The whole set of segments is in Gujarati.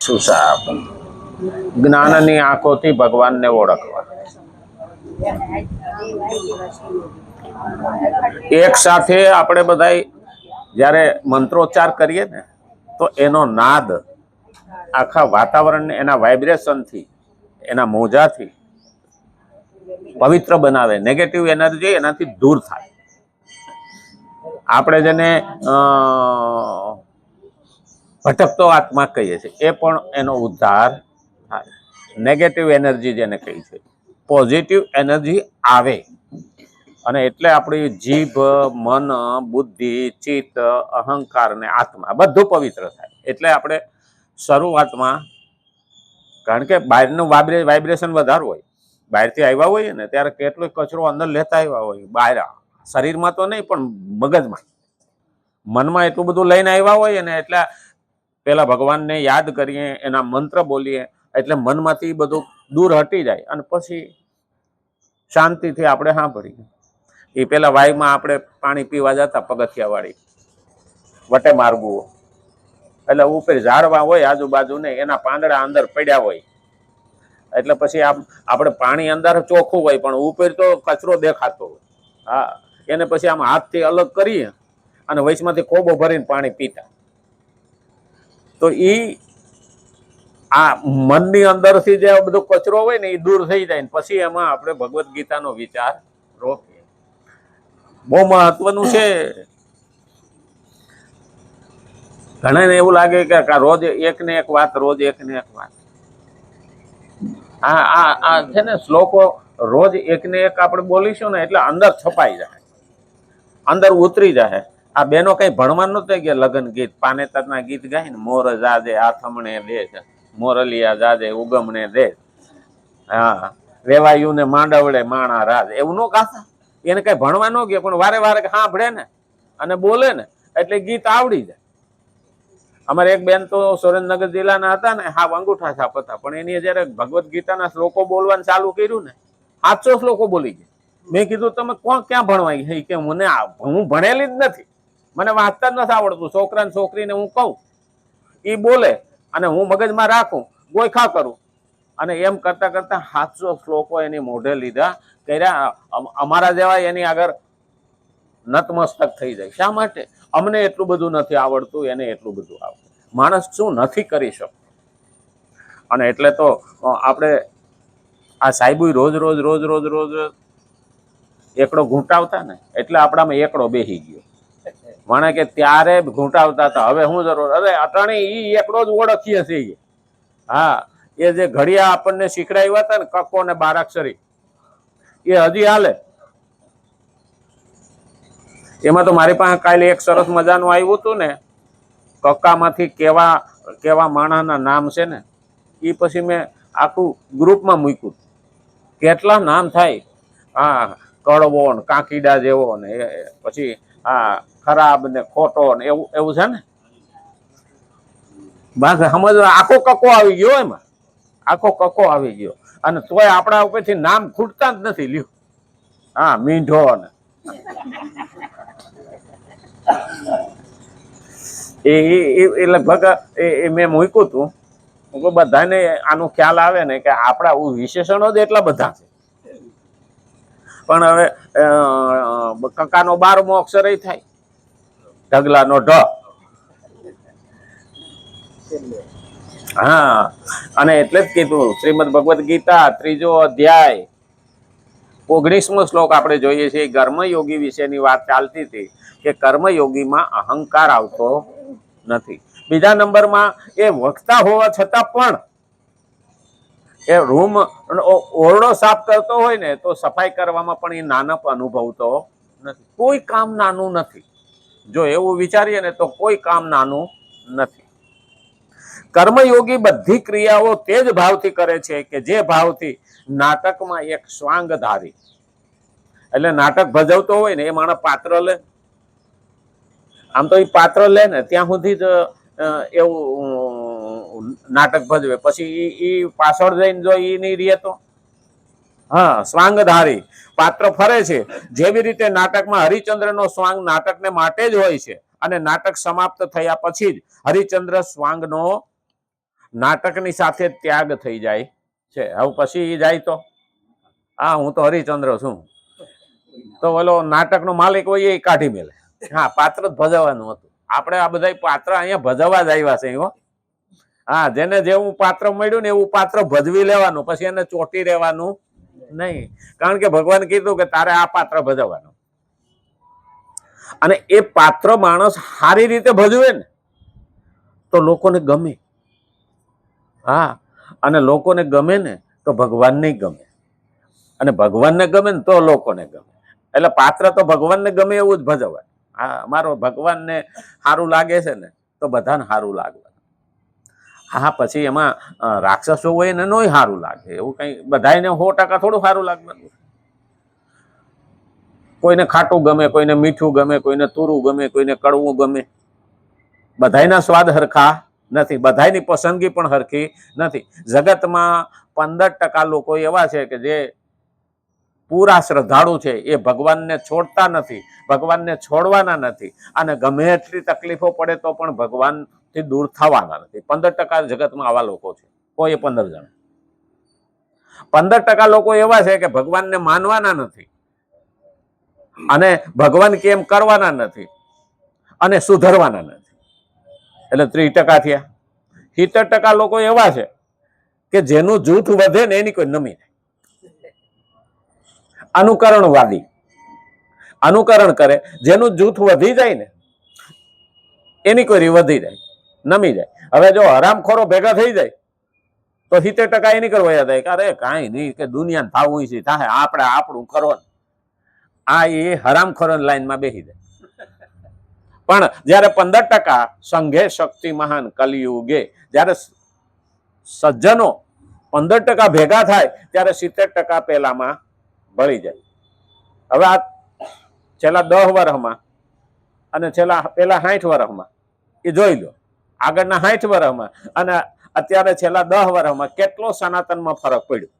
સુસાપ જ્ઞાનની આંખોથી ભગવાનને ઓળખવા. એક સાથે આપણે બધા જ્યારે મંત્રોચ્ચાર કરીએ ને તો એનો નાદ આખા વાતાવરણને એના વાઇબ્રેશનથી, એના મોજાથી પવિત્ર બનાવે. નેગેટિવ એનર્જી એનાથી દૂર થાય. આપણે જેને ભટકતો આત્મા કહીએ છીએ એ પણ એનો ઉદ્ધાર થાય. નેગેટિવ એનર્જી જેને કહી છે, પોઝિટિવ એનર્જી આવે. અને એટલે આપણી જીભ, મન, બુદ્ધિ, ચિત્ત, અહંકાર ને આત્મા બધું પવિત્ર થાય. એટલે આપણે શરૂઆતમાં, કારણ કે બહારનું વાઇબ્રેશન વધારે હોય, બહારથી આવ્યા હોઈએ ને ત્યારે કેટલો કચરો અંદર લેતા આવ્યા હોય, બહાર શરીરમાં તો નહીં પણ મગજમાં, મનમાં એટલું બધું લઈને આવ્યા હોય ને, એટલે પેલા ભગવાનને યાદ કરીએ, એના મંત્ર બોલીએ એટલે મનમાંથી બધું દૂર હટી જાય. અને પછી શાંતિથી આપણે સાંભળીએ. એ પેલા વાયુમાં આપણે પાણી પીવા જતા પગથિયા વાળી વટે માર્ગુઓ, એટલે ઉપર ઝાડવા હોય આજુબાજુ ને એના પાંદડા અંદર પડ્યા હોય, એટલે પછી આપણે પાણી અંદર ચોખ્ખું હોય પણ ઉપર તો કચરો દેખાતો હોય. હા, એને પછી આમ હાથથી અલગ કરીએ અને વૈશમાંથી કોબો ભરીને પાણી પીતા. તો આ મનની અંદરથી જે બધો કચરો હોય ને એ દૂર થઈ જાય. પછી એમાં આપણે ભગવદ્ ગીતાનો વિચાર રોકીએ. બહુ મહત્વનું છે. ઘણાને એવું લાગે કે રોજ એક ને એક વાત, રોજ એક ને એક વાત. આ છે ને શ્લોકો રોજ એક ને એક આપણે બોલીશું ને એટલે અંદર છપાઈ જાય, અંદર ઉતરી જાય. આ બેનો કઈ ભણવાનું નતું કે લગ્ન ગીત પાનેતરના ગીત ગાય ને, મોર જાજે આથમણે દે, મોરલિયા જાજે ઉગમણે દે, હા વેવાયું ને માંડવડે માણા રાજ, એવું નો ગાતા. એને કઈ ભણવા ન ગયા પણ વારે વારે સાંભળે ને અને બોલે ને એટલે ગીત આવડી જાય. અમારે એક બેન તો સુરેન્દ્રનગર જિલ્લાના હતા ને, હા અંગૂઠા છાપ હતા, પણ એની જયારે ભગવદ્ ગીતાના શ્લોકો બોલવાનું ચાલુ કર્યું ને 700 શ્લોકો બોલી ગયા. મેં કીધું તમે કોણ ક્યાં ભણવાય? કે મને હું ભણેલી જ નથી, મને વાંચતા જ નથી આવડતું. છોકરાને છોકરીને હું કહું, એ બોલે અને હું મગજમાં રાખું, ગોયખા કરું, અને એમ કરતા કરતા 700 શ્લોકો એની મોઢે લીધા કર્યા. અમારા જેવા એની આગળ નતમસ્તક થઈ જાય. શા માટે? અમને એટલું બધું નથી આવડતું, એને એટલું બધું આવડે. માણસ શું નથી કરી શકતો. અને એટલે તો આપણે આ સાહેબ રોજ રોજ રોજ રોજ રોજ એકડો ઘૂંટાવતા ને એટલે આપણામાં એકડો બેસી ગયો. મને કે ત્યારે ઘૂંટાવતા હતા, હવે શું જરૂર? અરે અટાણી ઈ એકડો જ ઓળખીએ છીએ. હા, એ જે ઘડિયા આપણને શીખડાવ્યા હતા ને, કક્કો ને બારાક્ષરી, એ હજી હાલે. એમાં તો મારી પાસે કાલે એક સરસ મજાનું આવ્યું હતું ને, કક્કામાંથી કેવા કેવા માણસના નામ છે ને, એ પછી મેં આખું ગ્રુપમાં મૂક્યું. કેટલા નામ થાય. હા, કડવો ને કાંકીડા જેવો ને, પછી હા ખરાબ ને ખોટો ને, એવું એવું છે ને. બસ સમજ, આખો કક્કો આવી ગયો એમાં, આખો કક્કો આવી ગયો. અને તોય આપણા ઉપરથી નામ ખૂટતા જ નથી. લ્યો, હા મીંઢો ને એ લગભગ એ મેં મૂક્યું હતું. બધાને આનો ખ્યાલ આવે ને કે આપણા વિશેષણો જ એટલા બધા છે. પણ હવે કક્કાનો 12મો અક્ષર એ થાય, ઢગલાનો ઢ. હા, અને એટલે જ કીધું શ્રીમદ ભગવદ્ ગીતા 3જો અધ્યાય 19મો શ્લોક આપણે જોઈએ છીએ. કર્મયોગી વિશેની વાત ચાલતી હતી કે કર્મયોગીમાં અહંકાર આવતો નથી. બીજા નંબરમાં એ વક્તા હોવા છતાં પણ એ રૂમ ઓરડો સાફ કરતો હોય ને તો સફાઈ કરવામાં પણ એ નાનપ અનુભવતો નથી. કોઈ કામ નાનું નથી. જો એવું વિચારીએ ને તો કોઈ કામ નાનું નથી. કર્મયોગી બધી ક્રિયાઓ તે જ ભાવથી કરે છે કે જે ભાવથી નાટકમાં એક સ્વાંગ ધારી, એટલે નાટક ભજવતો હોય ને એ માણસ પાત્ર લે. આમ તો એ પાત્ર લે ને ત્યાં સુધી જ એવું નાટક ભજવે. પછી ઈ પાછળ જઈને જો ઈ નહીં રહે તો, હા સ્વાંગધારી પાત્ર ફરે છે. જેવી રીતે નાટકમાં હરિચંદ્રનો સ્વાંગ નાટકને માટે જ હોય છે, અને નાટક સમાપ્ત થયા પછી જ હરિચંદ્ર સ્વાંગનો નાટકની સાથે ત્યાગ થઈ જાય છે. હવે પછી જાય તો હા હું તો હરિચંદ્ર છું, તો ઓલો નાટકનો માલિક હોય એ કાઢી મેલે. હા, પાત્ર જ ભજવવાનું હતું. આપણે આ બધા પાત્ર અહીંયા ભજવવા જ આવ્યા છે. હા, જેને જેવું પાત્ર મળ્યું ને એવું પાત્ર ભજવી લેવાનું, પછી એને ચોટી રહેવાનું નહીં. કારણ કે ભગવાન કીધું કે તારે આ પાત્ર ભજવવાનું, અને એ પાત્ર માણસ સારી રીતે ભજવે ને તો લોકોને ગમે. હા, અને લોકોને ગમે ને તો ભગવાનને ગમે, અને ભગવાનને ગમે ને તો લોકોને ગમે. એટલે પાત્ર તો ભગવાનને ગમે એવું જ ભજવાય. હા, મારો ભગવાનને સારું લાગે છે ને તો બધાને સારું લાગવાનું. હા, પછી એમાં રાક્ષસો હોય ને નોય સારું લાગે, એવું કઈ બધાને 100% થોડું સારું લાગવાનું. કોઈને ખાટું ગમે, કોઈને મીઠું ગમે, કોઈને તુરું ગમે, કોઈને કડવું ગમે. બધાયના સ્વાદ હરખા નથી, બધાયની પસંદગી પણ હરખી નથી. જગતમાં 15% લોકો એવા છે કે જે પૂરા શ્રદ્ધાળુ છે, એ ભગવાનને છોડતા નથી, ભગવાનને છોડવાના નથી, અને ગમે એટલી તકલીફો પડે તો પણ ભગવાનથી દૂર થવાના નથી. 15% જગતમાં આવા લોકો છે, કોઈ 15 જણા. 15% લોકો એવા છે કે ભગવાનને માનવાના નથી, અને ભગવાન કેમ કરવાના નથી, અને સુધરવાના નથી. એટલે 30% થયા. 70% લોકો એવા છે કે જેનું જૂથ વધે ને એની કોઈ નમી જાય. અનુકરણવાદી, અનુકરણ કરે, જેનું જૂથ વધી જાય ને એની કોઈ વધી જાય, નમી જાય. હવે જો હરામખોરો ભેગા થઈ જાય તો 70% એની કરવા યાદ આવે કે અરે કાંઈ નહીં, કે દુનિયાને થાવું છે થાય, આપણે આપણું કરવાનું. આ એ હરામખોરોની લાઈનમાં બેસી જાય. પણ જયારે 15% સંઘે શક્તિ મહાન કલિયુગે, જયારે સજ્જનો 15% ભેગા થાય ત્યારે 70% પેલામાં ભળી જાય. હવે આ છેલ્લા 10 વર્ષમાં અને છેલ્લા પેલા 60 વર્ષમાં એ જોઈ લો, આગળના 60 વર્ષમાં અને અત્યારે છેલ્લા 10 વર્ષમાં કેટલો સનાતનમાં ફરક પડ્યો.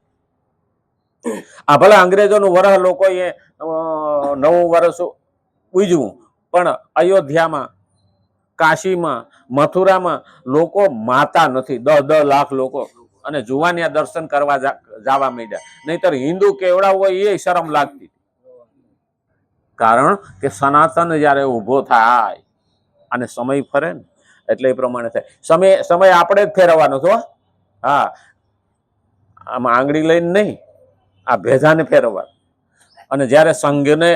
આ ભલે અંગ્રેજોનું વરહ લોકોએ 9 વર્ષ ઉજવું, પણ અયોધ્યામાં, કાશીમાં, મથુરામાં લોકો માતા નથી. 10 લાખ લોકો અને જુવાનિયા દર્શન કરવા જવા માંડ્યા. નહીતર હિન્દુ કેવડા હોય એ શરમ લાગતી. કારણ કે સનાતન જયારે ઊભો થાય અને સમય ફરે ને એટલે એ પ્રમાણે થાય. સમય આપણે જ ફેરવવાનો છો. હા, આમાં આંગળી લઈને નહીં, આ ભેજાને ફેરવવાનું. અને જયારે સંઘને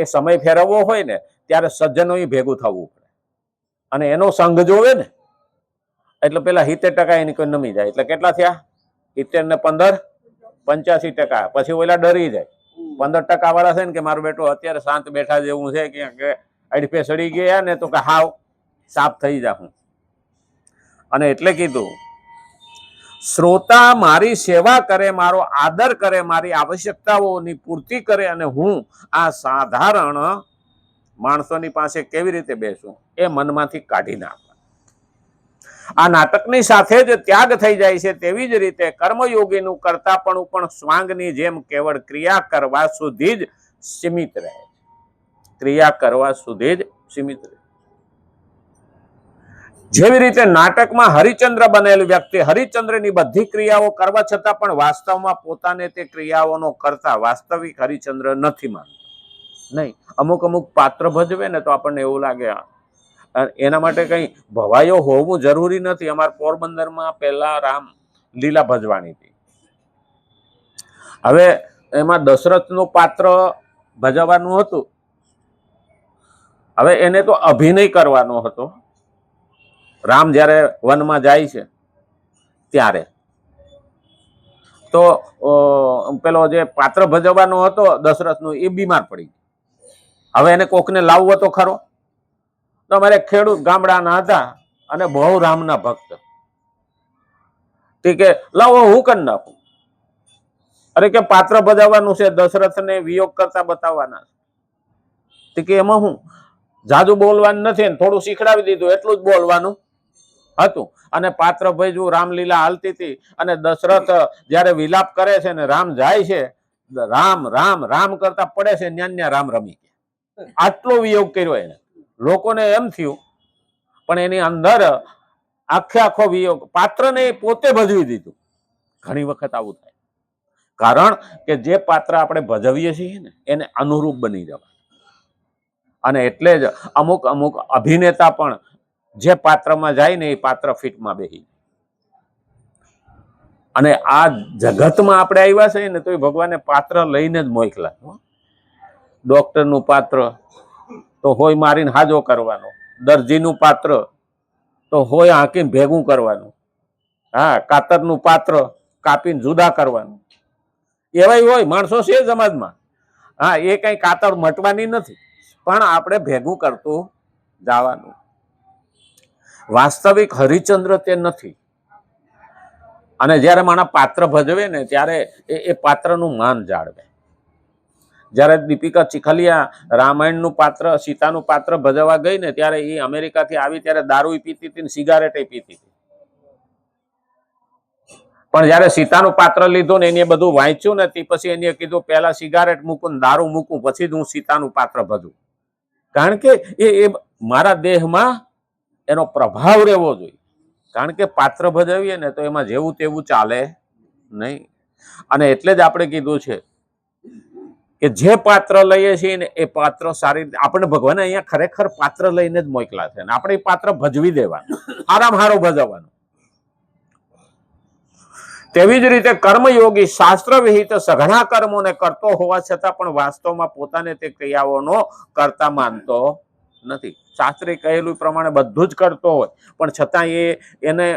એ સમય ફેરવવો હોય ને ત્યારે સજ્જનો ભેગું થવું પડે, અને એનો સંઘ જોવે ને એટલે પેલા 70% એની કોઈ નમી જાય. એટલે કેટલા થયા? 70 ને 15 85%. પછી ઓલા ડરી જાય 15% વાળા છે ને કે મારો બેટો અત્યારે શાંત બેઠા જેવું છે કે અડફે સડી ગયા ને તો કે હાવ સાફ થઈ જાઉં. અને એટલે કીધું શ્રોતા મારી સેવા કરે, મારો આદર કરે, મારી આવશ્યકતાઓની પૂર્તિ કરે, અને હું આ સાધારણ માણસોની પાસે કેવી રીતે બેસું એ મનમાંથી કાઢી નાખ. આ નાટકની સાથે જ ત્યાગ થઈ જાય છે. તેવી જ રીતે કર્મયોગીનું કરતાપણું પણ સ્વાંગની જેમ કેવળ ક્રિયા કરવા સુધી જ સીમિત રહે. ક્રિયા કરવા સુધી જ સીમિત રહે. જેવી રીતે નાટકમાં હરિચંદ્ર બનેલ વ્યક્તિ હરિચંદ્રની બધી ક્રિયાઓ કરવા છતાં પણ વાસ્તવમાં પોતાને તે ક્રિયાઓનો કરતા વાસ્તવિક હરિચંદ્ર નથી માનતો. નહીં, અમુક પાત્ર ભજવે ને તો આપણને એવું લાગે એના માટે કઈ ભવાયો હોવું જરૂરી નથી. અમારા પોરબંદરમાં પહેલા રામ લીલા ભજવાની હતી. હવે એમાં દશરથનું પાત્ર ભજવવાનું હતું. હવે એને તો અભિનય કરવાનો હતો. રામ જ્યારે વનમાં જાય છે ત્યારે તો પેલો જે પાત્ર ભજવવાનો હતો દશરથનું એ બીમાર પડી. હવે એને કોકને લાવવો તો ખરો. તો અમારે ખેડૂત ગામડાના હતા અને બહુ રામના ભક્ત. કે લાવો હું કરી નાખું. અરે કે પાત્ર ભજવવાનું છે, દશરથને વિયોગ કરતા બતાવવાના કે એમાં હું જાદુ બોલવાનું નથી ને થોડું શીખડાવી દીધું, એટલું જ બોલવાનું હતું. અને પાત્ર ભજવું, રામલીલા હાલતી હતી અને દશરથ જયારે વિલાપ કરે છે ને રામ જાય છે, રામ રામ રામ કરતા પડે છે, ન્યા રામ રમી ગયા. આટલો વિયોગ કર્યો એને. લોકોને એમ થયું, પણ એની અંદર આખો વિયોગ પાત્રને પોતે ભજવી દીધું. ઘણી વખત આવું થાય, કારણ કે જે પાત્ર આપણે ભજવીએ છીએ ને એને અનુરૂપ બની જવા. અને એટલે જ અમુક અભિનેતા પણ જે પાત્રમાં જાય ને એ પાત્ર ફિટમાં બેસી. અને આ જગતમાં આપણે આવ્યા છે ને તો એ ભગવાને પાત્ર લઈને જ મોકલા. ડોક્ટરનું પાત્ર તો હોય મારીને હાજો કરવાનો, દરજીનું પાત્ર તો હોય હાંકીને ભેગું કરવાનું, હા, કાતરનું પાત્ર કાપીને જુદા કરવાનું, એવાય હોય માણસો છે સમાજમાં. હા, એ કઈ કાતર મટવાની નથી, પણ આપણે ભેગું કરતું જવાનું. વાસ્તવિક હરિચંદ્ર તે નથી. અને જ્યારે માણસ પાત્ર ભજવે ને ત્યારે એ પાત્રનું માન જાળવે. જ્યારે દીપિકા ચીખલિયા રામાયણનું પાત્ર, સીતાનું પાત્ર ભજવવા ગઈ ને ત્યારે એ અમેરિકાથી આવી ત્યારે દારૂ પીતી હતી ને સિગારેટ પીતી હતી. પણ જયારે સીતાનું પાત્ર લીધું ને એને બધું વાંચ્યું ને પછી એને કીધું પહેલા સિગારેટ મૂકું ને દારૂ મૂકું પછી જ હું સીતાનું પાત્ર ભજવું. કારણ કે એ મારા દેહમાં એનો પ્રભાવ રહેવો જોઈએ. કારણ કે પાત્ર ભજવીએ ને તો એમાં જેવું તેવું ચાલે નહીં. અને એટલે જ આપણે કીધું છે કે જે પાત્ર લઈએ છીએ ને એ પાત્ર સારી રીતે આપણે ભગવાને અહીંયા ખરેખર પાત્ર લઈને જ મોકલા છે. આપણે એ પાત્ર ભજવી દેવાનું, આરામ હારો ભજવવાનું. તેવી જ રીતે કર્મયોગી શાસ્ત્ર વિહિત સઘળા કર્મોને કરતો હોવા છતાં પણ વાસ્તવમાં પોતાને તે ક્રિયાઓનો કરતા માનતો નથી. શાસ્ત્રે કહેલું પ્રમાણે બધું જ કરતો હોય પણ છતાં એને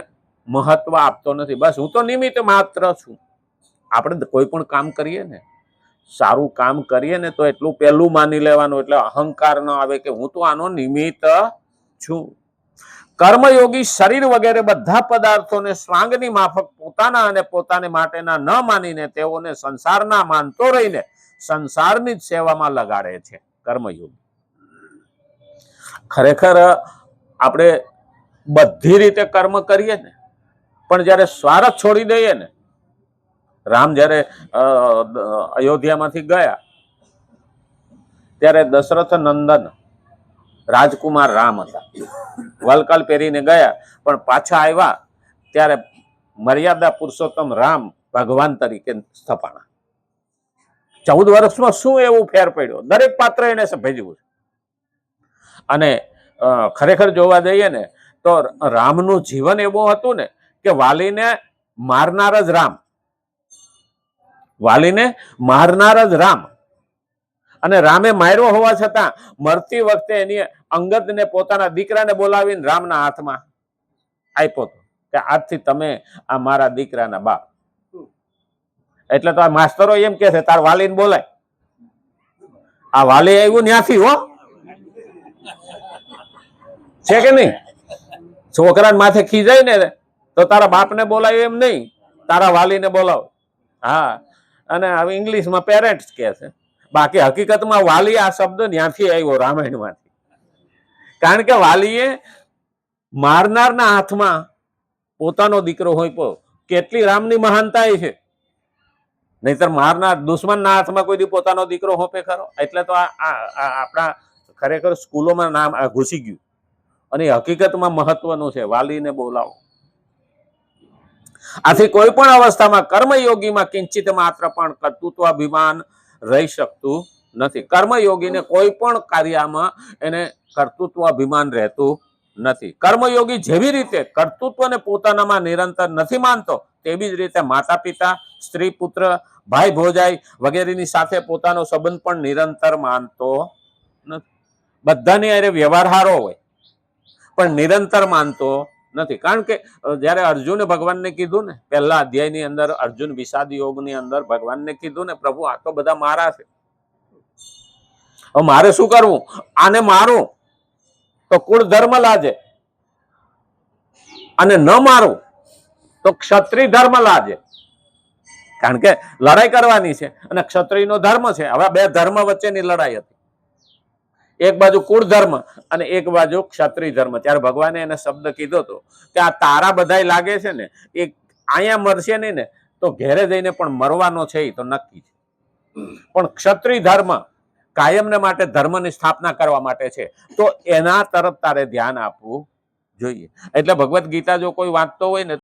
મહત્વ આપતો નથી. બસ હું તો નિમિત્ત માત્ર છું. આપણે કોઈ પણ કામ કરીએ ને, સારું કામ કરીએ ને તો એટલું પહેલું માની લેવાનું, એટલે અહંકાર ન આવે કે હું તો આનો નિમિત્ત છું. કર્મયોગી શરીર વગેરે બધા પદાર્થોને સ્વાંગની માફક પોતાના અને પોતાને માટેના ન માનીને તેઓને સંસારના માનતો રહીને સંસારની જ સેવામાં લગાડે છે કર્મયોગી. ખરેખર આપણે બધી રીતે કર્મ કરીએ ને પણ જયારે સ્વાર્થ છોડી દઈએ ને, રામ જયારે અયોધ્યામાંથી ગયા ત્યારે દશરથ નંદન રાજકુમાર રામ હતા. વલકલ પહેરીને ગયા પણ પાછા આવ્યા ત્યારે મર્યાદા પુરુષોત્તમ રામ ભગવાન તરીકે સ્થપાણા. 14 વર્ષમાં શું એવું ફેર પડ્યો, દરેક પાત્ર એને ભજવ્યું. અને ખરેખર જોવા જઈએ ને તો રામનું જીવન એવું હતું ને કે વાલીને મારનાર જ રામ, વાલીને મારનાર જ રામ. અને રામે માર્યો હોવા છતાં મરતી વખતે એની અંગદને પોતાના દીકરાને બોલાવીને રામના હાથમાં આપ્યો હતો કે આજથી તમે આ મારા દીકરાના બાપ. એટલે તો આ માસ્તરો એમ કે છે તાર વાલીને બોલાય. આ વાલી આવ્યું ત્યાંથી હો, છે કે નહીં? છોકરાને માથે ખીજાય ને તો તારા બાપને બોલાય એમ નહીં, તારા વાલીને બોલાવો. હા, અને હવે ઇંગ્લિશમાં પેરેન્ટ્સ કહે છે. બાકી હકીકતમાં વાલી આ શબ્દ ત્યાંથી આવ્યો, રામાયણમાંથી. કારણ કે વાલીએ મારનારના હાથમાં પોતાનો દીકરો હોય. કેટલી રામની મહાનતા છે. નહીતર મારનાર દુશ્મનના હાથમાં કોઈ દી પોતાનો દીકરો હોપે ખરો? એટલે તો આપણા ખરેખર સ્કૂલોમાં નામ ઘૂસી ગયું. અને હકીકતમાં મહત્વનું છે, વાલીને બોલાવો. આથી કોઈ પણ અવસ્થામાં કર્મયોગીમાં કિંચિત માત્ર પણ કર્તૃત્વાભિમાન રહી શકતું નથી. કર્મયોગીને કોઈ પણ કાર્યમાં એને કર્તૃત્વાભિમાન રહેતું નથી. કર્મયોગી જેવી રીતે કર્તૃત્વને પોતાનામાં નિરંતર નથી માનતો તેવી જ રીતે માતા પિતા, સ્ત્રી પુત્ર, ભાઈ ભોજાઈ વગેરેની સાથે પોતાનો સંબંધ પણ નિરંતર માનતો નથી. બધાની અરે વ્યવહાર હારો હોય પણ નિરંતર માનતો નથી. કારણ કે જયારે અર્જુને ભગવાનને કીધું ને, પહેલા અધ્યાયની અંદર અર્જુન વિષાદ યોગની અંદર ભગવાનને કીધું ને, પ્રભુ આ તો બધા મારા છે, હવે મારે શું કરવું? આને મારું તો કુળ ધર્મ લાજે, અને ન મારું તો ક્ષત્રિય ધર્મ લાજે. કારણ કે લડાઈ કરવાની છે અને ક્ષત્રિયનો ધર્મ છે. હવે બે ધર્મ વચ્ચેની લડાઈ હતી. એક બાજુ કુળ ધર્મ અને એક બાજુ ક્ષત્રિય ધર્મ. ત્યારે ભગવાને એને શબ્દ કીધો હતો કે આ તારા બધાય લાગે છે ને એ અહીંયા મરશે નહીં ને તો ઘેરે જઈને પણ મરવાનો છે, એ તો નક્કી છે. પણ ક્ષત્રિય ધર્મ કાયમને માટે ધર્મની સ્થાપના કરવા માટે છે, તો એના તરફ તારે ધ્યાન આપવું જોઈએ. એટલે ભગવદ્ ગીતા જો કોઈ વાંચતો હોય ને